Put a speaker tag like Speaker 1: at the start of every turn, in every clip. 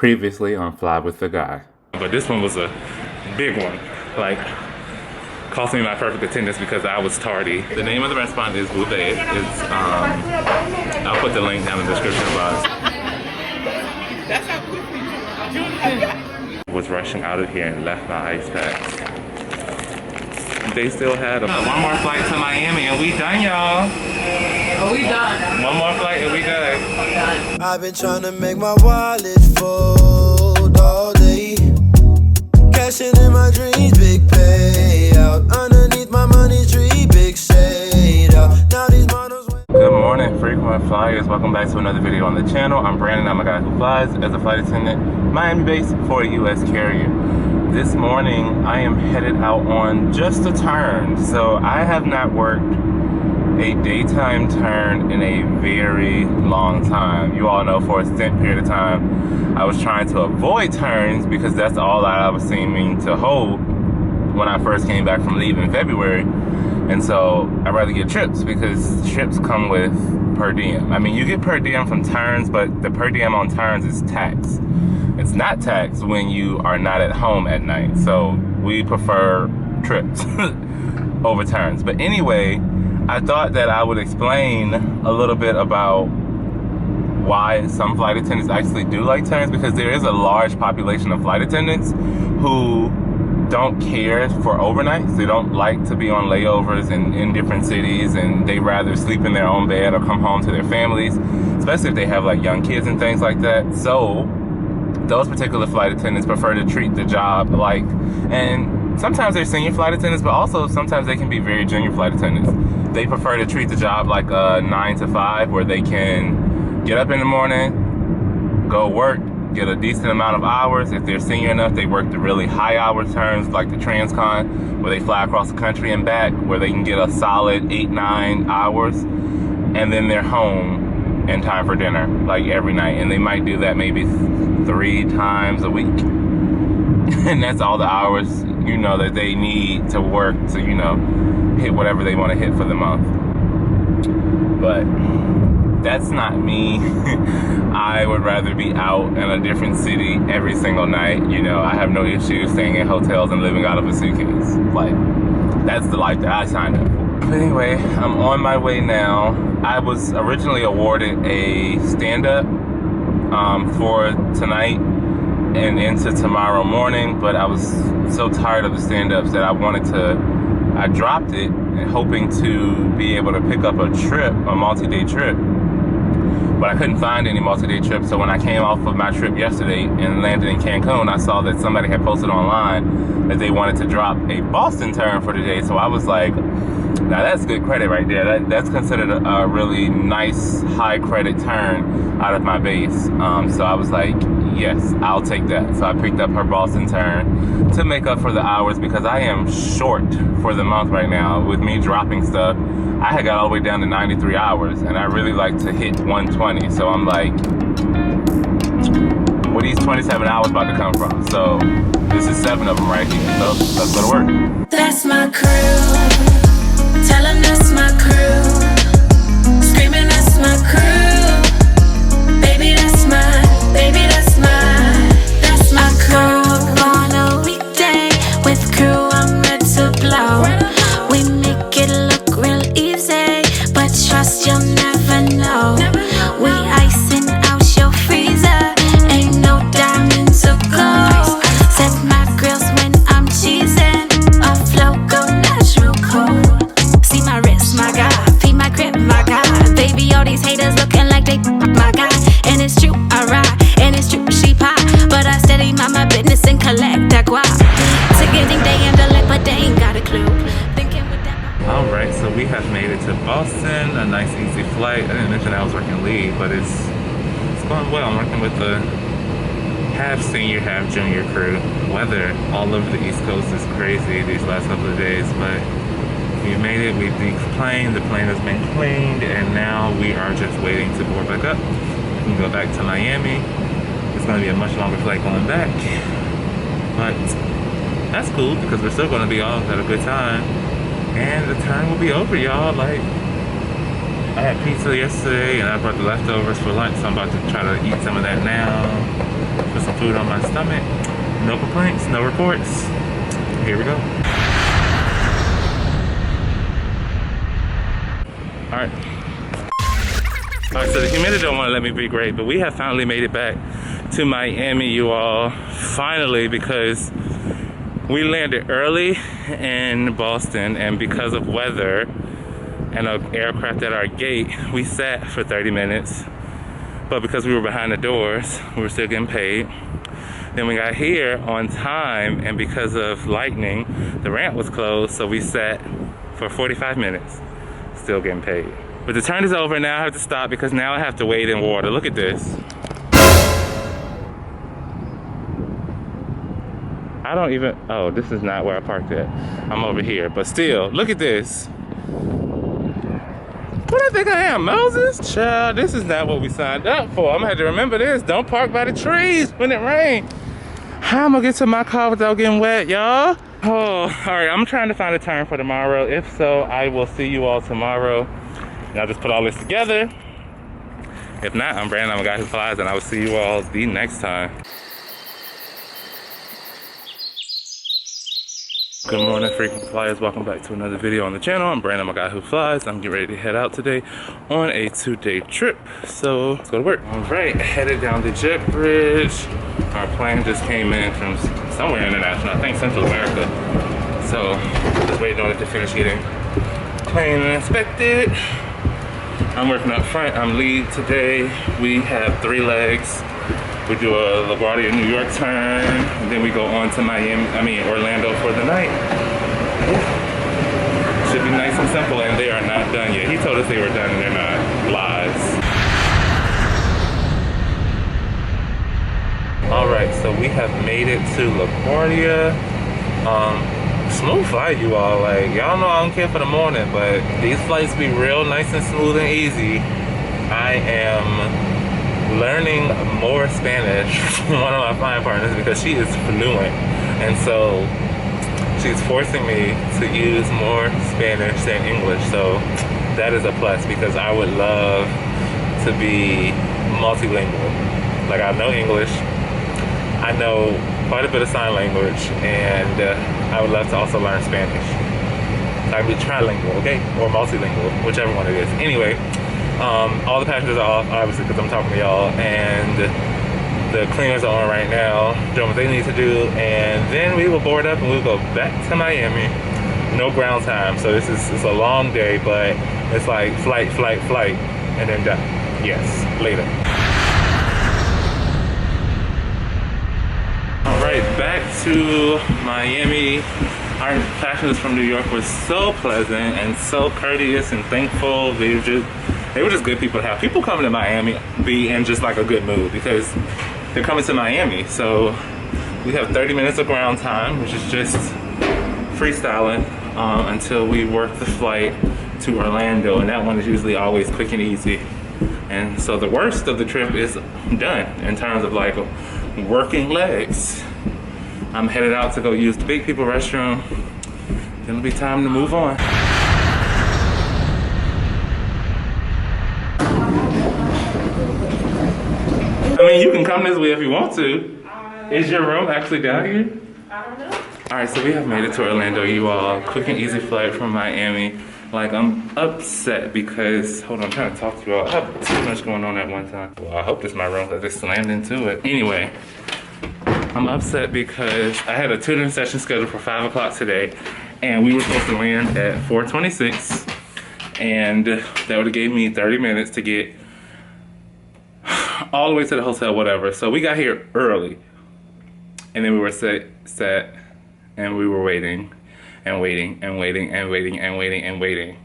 Speaker 1: Previously on Fly with the Guy.
Speaker 2: But this one was a big one. Like, cost me my perfect attendance because I was tardy. The name of the restaurant is Bouvet. It's, I'll put the link down in the description box.
Speaker 3: That's how quickly
Speaker 2: Was rushing out of here and left my ice packs. They still had one more flight to Miami and we done, y'all.
Speaker 3: Oh, we done.
Speaker 2: One more flight and we done.
Speaker 4: I've been trying to make my wallet fold all day. Cashing in my dreams, big payout. Underneath my money tree, big shade out. Now these models.
Speaker 2: Good morning, frequent flyers. Welcome back to another video on the channel. I'm Brandon. I'm a guy who flies as a flight attendant, Miami-based for a U.S. carrier. This morning, I am headed out on just a turn. So I have not worked a daytime turn in a very long time. You all know for a stint period of time, I was trying to avoid turns because that's all I was seeming to hold when I first came back from leave in February. And so I'd rather get trips because trips come with per diem. I mean, you get per diem from turns, but the per diem on turns is tax. It's not taxed when you are not at home at night. So we prefer trips over turns. But anyway, I thought that I would explain a little bit about why some flight attendants actually do like turns, because there is a large population of flight attendants who don't care for overnights. They don't like to be on layovers in different cities, and they rather sleep in their own bed or come home to their families, especially if they have like young kids and things like that. So those particular flight attendants prefer to treat the job like, and sometimes they're senior flight attendants, but also sometimes they can be very junior flight attendants. They prefer to treat the job like a 9 to 5, where they can get up in the morning, go work, get a decent amount of hours. If they're senior enough, they work the really high hour turns like the Transcon, where they fly across the country and back, where they can get a solid 8-9 hours, and then they're home in time for dinner, like every night. And they might do that maybe 3 times a week. And that's all the hours, you know, that they need to work to, you know, hit whatever they want to hit for the month. But that's not me. I would rather be out in a different city every single night. You know, I have no issue staying in hotels and living out of a suitcase. Like, that's the life that I signed up for. But anyway, I'm on my way now. I was originally awarded a stand-up for tonight and into tomorrow morning, but I was so tired of the stand-ups that I dropped it, hoping to be able to pick up a trip, a multi-day trip. But I couldn't find any multi-day trips, so when I came off of my trip yesterday and landed in Cancun, I saw that somebody had posted online that they wanted to drop a Boston turn for today. So I was like, now that's good credit right there. That's considered a really nice high credit turn out of my base. So I was like, yes, I'll take that. So I picked up her Boston turn to make up for the hours, because I am short for the month right now with me dropping stuff. I had got all the way down to 93 hours, and I really like to hit 120. So I'm like, where these 27 hours about to come from? So this is 7 of them right here. So let's go to work.
Speaker 5: That's my crew. Tell 'em that's my crew. Screaming that's my crew. Baby, that's mine. Baby, that's mine. That's my crew. On a weekday with crew, I'm ready to blow. We make it look real easy, but trust you'll never know. We icing out your freezer, ain't no diamonds or gold. Set my grills when I'm cheesing, a flow go natural cold. See my wrist, my God, feed my grip, my God. Baby, all these haters looking like they my God. And it's true, I ride, and it's true, she pie. But I steady mind my business and collect that guap. Ticketing they intellect, but they ain't got a clue. Thinking with that.
Speaker 2: Alright, so we have made it to Boston, a nice easy flight. I didn't mention I was working lead, but it's going well. I'm working with the half senior, half junior crew. Weather all over the East Coast is crazy these last couple of days, but we made it. We declaned, the plane has been cleaned, and now we are just waiting to board back up. We can go back to Miami. It's going to be a much longer flight going back, but that's cool because we're still going to be all at a good time, and the turn will be over, y'all. Like, I had pizza yesterday and I brought the leftovers for lunch, so I'm about to try to eat some of that now. Put some food on my stomach. No complaints, no reports. Here we go. Alright. Alright, so the humidity don't want to let me be great, but we have finally made it back to Miami, you all. Finally, because we landed early in Boston, and because of weather and an aircraft at our gate, we sat for 30 minutes. But because we were behind the doors, we were still getting paid. Then we got here on time, and because of lightning, the ramp was closed, so we sat for 45 minutes, still getting paid. But the turn is over, now I have to stop because now I have to wade in water. Look at this. I don't even, oh, this is not where I parked at. I'm over here, but still, look at this. What do I think I am, Moses? Child, this is not what we signed up for. I'm gonna have to remember this. Don't park by the trees when it rains. How am I gonna get to my car without getting wet, y'all? Oh, all right, I'm trying to find a turn for tomorrow. If so, I will see you all tomorrow. And I'll just put all this together. If not, I'm Brandon, I'm a guy who flies, and I will see you all the next time. Good morning, frequent flyers. Welcome back to another video on the channel. I'm Brandon, I'm a guy who flies. I'm getting ready to head out today on a 2-day trip. So let's go to work. All right, headed down the jet bridge. Our plane just came in from somewhere international, I think Central America. So just waiting on it to finish getting plane inspected. I'm working up front. I'm lead today. We have 3 legs. We do a LaGuardia, New York turn, and then we go on to Orlando for the night. Yeah. Should be nice and simple, and they are not done yet. He told us they were done, and they're not. Lies. All right, so we have made it to LaGuardia. Smooth flight, you all. Like, y'all know I don't care for the morning, but these flights be real nice and smooth and easy. I am learning more Spanish from one of my flying partners because she is fluent, and so she's forcing me to use more Spanish than English. So that is a plus because I would love to be multilingual. Like, I know English, I know quite a bit of sign language, and I would love to also learn Spanish. I would be trilingual, okay, or multilingual, whichever one it is. Anyway. All the passengers are off, obviously, because I'm talking to y'all, and the cleaners are on right now, doing what they need to do, and then we will board up and we'll go back to Miami. No ground time, so it's a long day, but it's like flight, and then done. Yes, later. All right, back to Miami. Our passengers from New York were so pleasant and so courteous and thankful. They were just good people to have. People coming to Miami be in just like a good mood because they're coming to Miami. So we have 30 minutes of ground time, which is just freestyling until we work the flight to Orlando. And that one is usually always quick and easy. And so the worst of the trip is done in terms of like working legs. I'm headed out to go use the big people restroom. Then it'll be time to move on. I mean, you can come this way if you want to. Is your room actually down here?
Speaker 3: I don't know.
Speaker 2: All right, so we have made it to Orlando, you all. Quick and easy flight from Miami. Like, I'm upset because, hold on, I'm trying to talk to you all. I have too much going on at one time. Well, I hope this is my room because I just slammed into it. Anyway, I'm upset because I had a tutoring session scheduled for 5 o'clock today, and we were supposed to land at 4:26, and that would have gave me 30 minutes to get all the way to the hotel, whatever. So we got here early, and then we were set, and we were waiting, and waiting, and waiting, and waiting, and waiting, and waiting.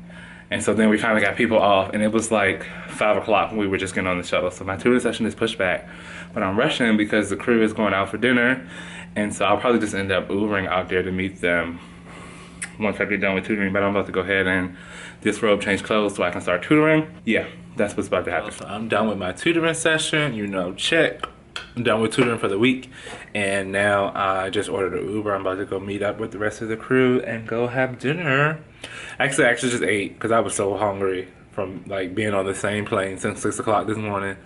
Speaker 2: And so then we finally got people off, and it was like 5 o'clock when we were just getting on the shuttle. So my tutoring session is pushed back, but I'm rushing because the crew is going out for dinner, and so I'll probably just end up Ubering out there to meet them once I get done with tutoring. But I'm about to go ahead and disrobe, change clothes so I can start tutoring. Yeah, that's what's about to happen. So I'm done with my tutoring session, you know, check. I'm done with tutoring for the week, and now I just ordered an Uber. I'm about to go meet up with the rest of the crew and go have dinner. Actually, I just ate because I was so hungry from like being on the same plane since 6 o'clock this morning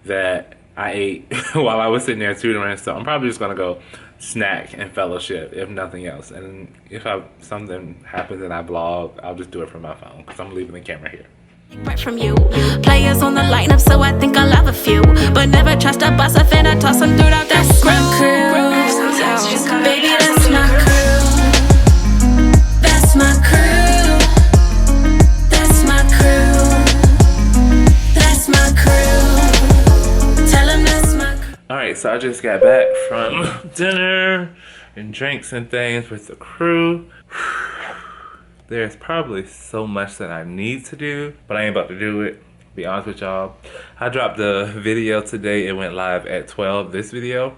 Speaker 2: that I ate while I was sitting there tutoring, so I'm probably just gonna go snack and fellowship, if nothing else. And if something happens and I vlog, I'll just do it from my phone because I'm leaving the camera here.
Speaker 5: Right from you. Players on the lineup, so I think I'll have a few. But never trust a bus, I finna toss them through that. That's my crew. Baby, that's my crew. That's my crew. That's my crew. That's my crew. Tell them that's my crew.
Speaker 2: Alright, so I just got back from dinner and drinks and things with the crew. There's probably so much that I need to do, but I ain't about to do it, be honest with y'all. I dropped the video today. It went live at 12, this video.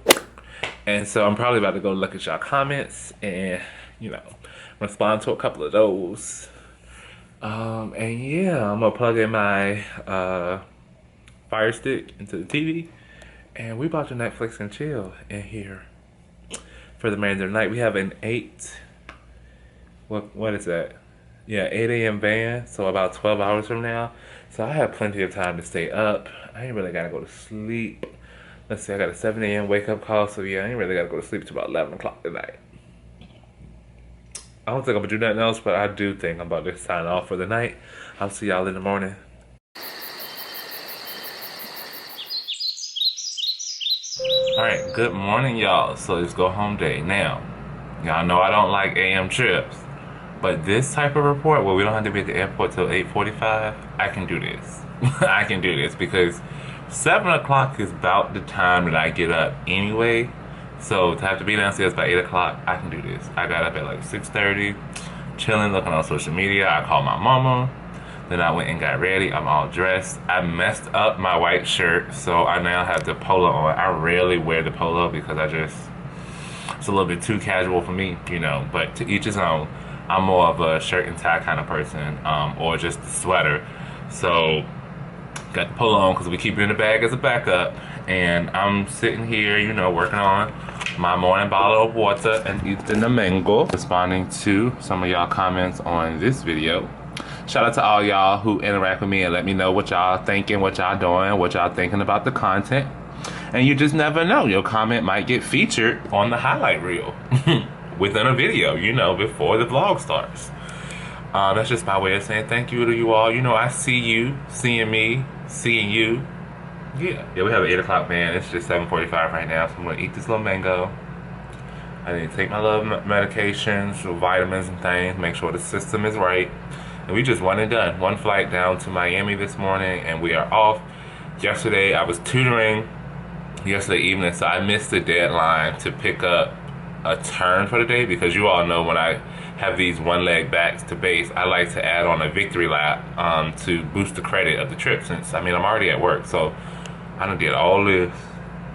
Speaker 2: And so I'm probably about to go look at y'all comments and, you know, respond to a couple of those. And yeah, I'm gonna plug in my Fire Stick into the TV. And we about to Netflix and chill in here for the remainder of the night. We have an 8, what is that? Yeah, 8 a.m. van, so about 12 hours from now. So I have plenty of time to stay up. I ain't really gotta go to sleep. Let's see, I got a 7 a.m. wake up call, so yeah, I ain't really gotta go to sleep till about 11 o'clock tonight. I don't think I'm gonna do nothing else, but I do think I'm about to sign off for the night. I'll see y'all in the morning. Alright, good morning, y'all. So it's go home day. Now, y'all know I don't like AM trips. But this type of report where we don't have to be at the airport till 8:45, I can do this. I can do this because 7 o'clock is about the time that I get up anyway. So to have to be downstairs by 8 o'clock, I can do this. I got up at like 6:30, chilling, looking on social media. I called my mama. Then I went and got ready. I'm all dressed. I messed up my white shirt, so I now have the polo on. I rarely wear the polo because it's a little bit too casual for me, you know, but to each his own. I'm more of a shirt and tie kind of person, or just a sweater. So got the polo on because we keep it in the bag as a backup. And I'm sitting here, you know, working on my morning bottle of water and eating the mango. Responding to some of y'all comments on this video. Shout out to all y'all who interact with me and let me know what y'all thinking, what y'all doing, what y'all thinking about the content. And you just never know, your comment might get featured on the highlight reel. Within a video, you know, before the vlog starts. That's just my way of saying thank you to you all. You know, I see you, seeing me, seeing you. Yeah, we have an 8 o'clock van. It's just 7:45 right now, so I'm gonna eat this little mango. I need to take my little medications, vitamins and things, make sure the system is right. And we just one and done. One flight down to Miami this morning, and we are off. Yesterday, I was tutoring yesterday evening, so I missed the deadline to pick up a turn for the day, because you all know when I have these one leg backs to base, I like to add on a victory lap to boost the credit of the trip, since I'm already at work. So I done did all this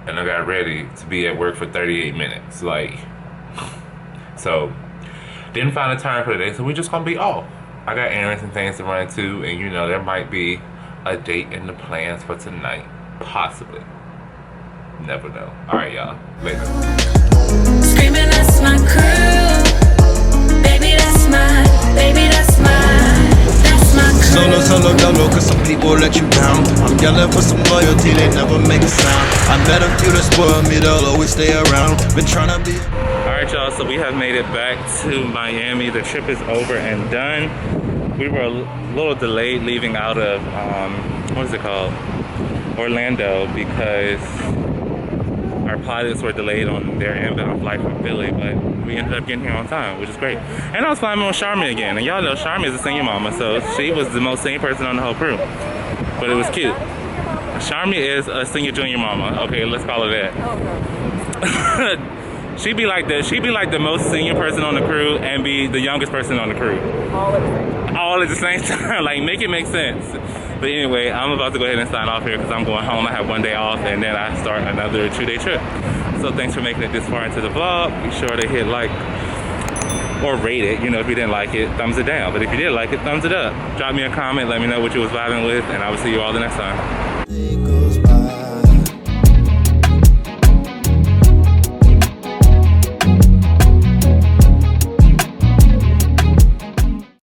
Speaker 2: and I got ready to be at work for 38 minutes, like, so didn't find a turn for the day, so we just gonna be off. I got errands and things to run to, and you know, there might be a date in the plans for tonight, possibly. Never know. All right, y'all. Later.
Speaker 5: Screaming, that's my crew. Baby, that's mine. Baby, that's mine. That's my crew.
Speaker 4: Solo, dolo, cause some people let you down. I'm yelling for some loyalty, they never make a sound. I met a few that spoil me, they'll always stay around. Been trying to be.
Speaker 2: Alright, y'all, so we have made it back to Miami. The trip is over and done. We were a little delayed leaving out of, what is it called? Orlando, because our pilots were delayed on their inbound flight from Philly, but we ended up getting here on time, which is great. And I was flying with Charmy again, and y'all know Charmy is a senior mama, so she was the most senior person on the whole crew. But it was cute. Charmy is a senior junior mama. Okay, let's call her that. She'd be like the most senior person on the crew and be the youngest person on the crew. All at the same time. Like, make it make sense. But anyway, I'm about to go ahead and sign off here because I'm going home. I have one day off and then I start another 2-day trip. So thanks for making it this far into the vlog. Be sure to hit like or rate it. You know, if you didn't like it, thumbs it down. But if you did like it, thumbs it up. Drop me a comment, let me know what you was vibing with, and I will see you all the next time.
Speaker 4: It goes by.